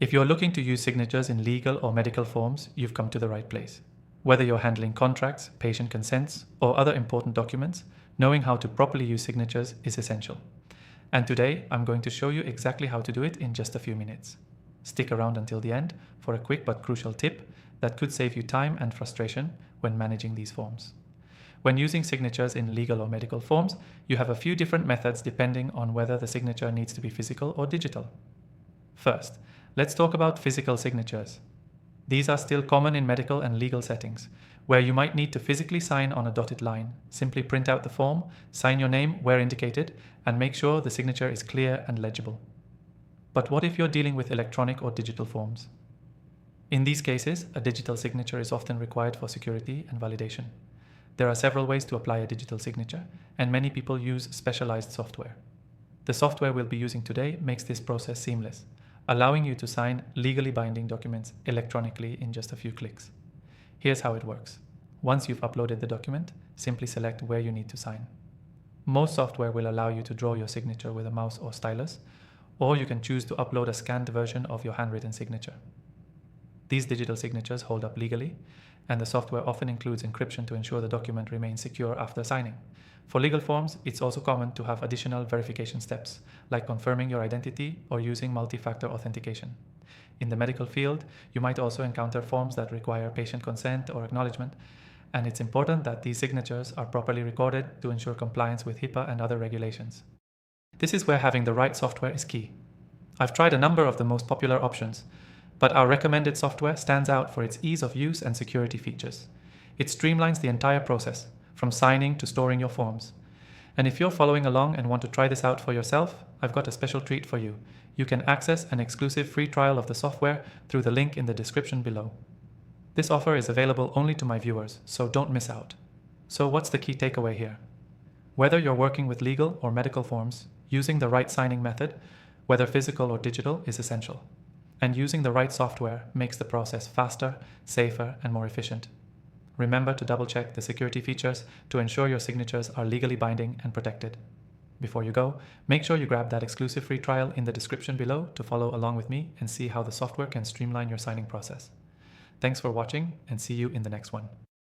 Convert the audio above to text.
If you're looking to use signatures in legal or medical forms, you've come to the right place. Whether you're handling contracts, patient consents, or other important documents, knowing how to properly use signatures is essential. And today, I'm going to show you exactly how to do it in just a few minutes. Stick around until the end for a quick but crucial tip that could save you time and frustration when managing these forms. When using signatures in legal or medical forms, you have a few different methods depending on whether the signature needs to be physical or digital. First, let's talk about physical signatures. These are still common in medical and legal settings, where you might need to physically sign on a dotted line. Simply print out the form, sign your name where indicated, and make sure the signature is clear and legible. But what if you're dealing with electronic or digital forms? In these cases, a digital signature is often required for security and validation. There are several ways to apply a digital signature, and many people use specialized software. The software we'll be using today makes this process seamless, allowing you to sign legally binding documents electronically in just a few clicks. Here's how it works. Once you've uploaded the document, simply select where you need to sign. Most software will allow you to draw your signature with a mouse or stylus, or you can choose to upload a scanned version of your handwritten signature. These digital signatures hold up legally, and the software often includes encryption to ensure the document remains secure after signing. For legal forms, it's also common to have additional verification steps, like confirming your identity or using multi-factor authentication. In the medical field, you might also encounter forms that require patient consent or acknowledgement, and it's important that these signatures are properly recorded to ensure compliance with HIPAA and other regulations. This is where having the right software is key. I've tried a number of the most popular options, but our recommended software stands out for its ease of use and security features. It streamlines the entire process, from signing to storing your forms. And if you're following along and want to try this out for yourself, I've got a special treat for you. You can access an exclusive free trial of the software through the link in the description below. This offer is available only to my viewers, so don't miss out. So what's the key takeaway here? Whether you're working with legal or medical forms, using the right signing method, whether physical or digital, is essential. And using the right software makes the process faster, safer, and more efficient. Remember to double-check the security features to ensure your signatures are legally binding and protected. Before you go, make sure you grab that exclusive free trial in the description below to follow along with me and see how the software can streamline your signing process. Thanks for watching, and see you in the next one.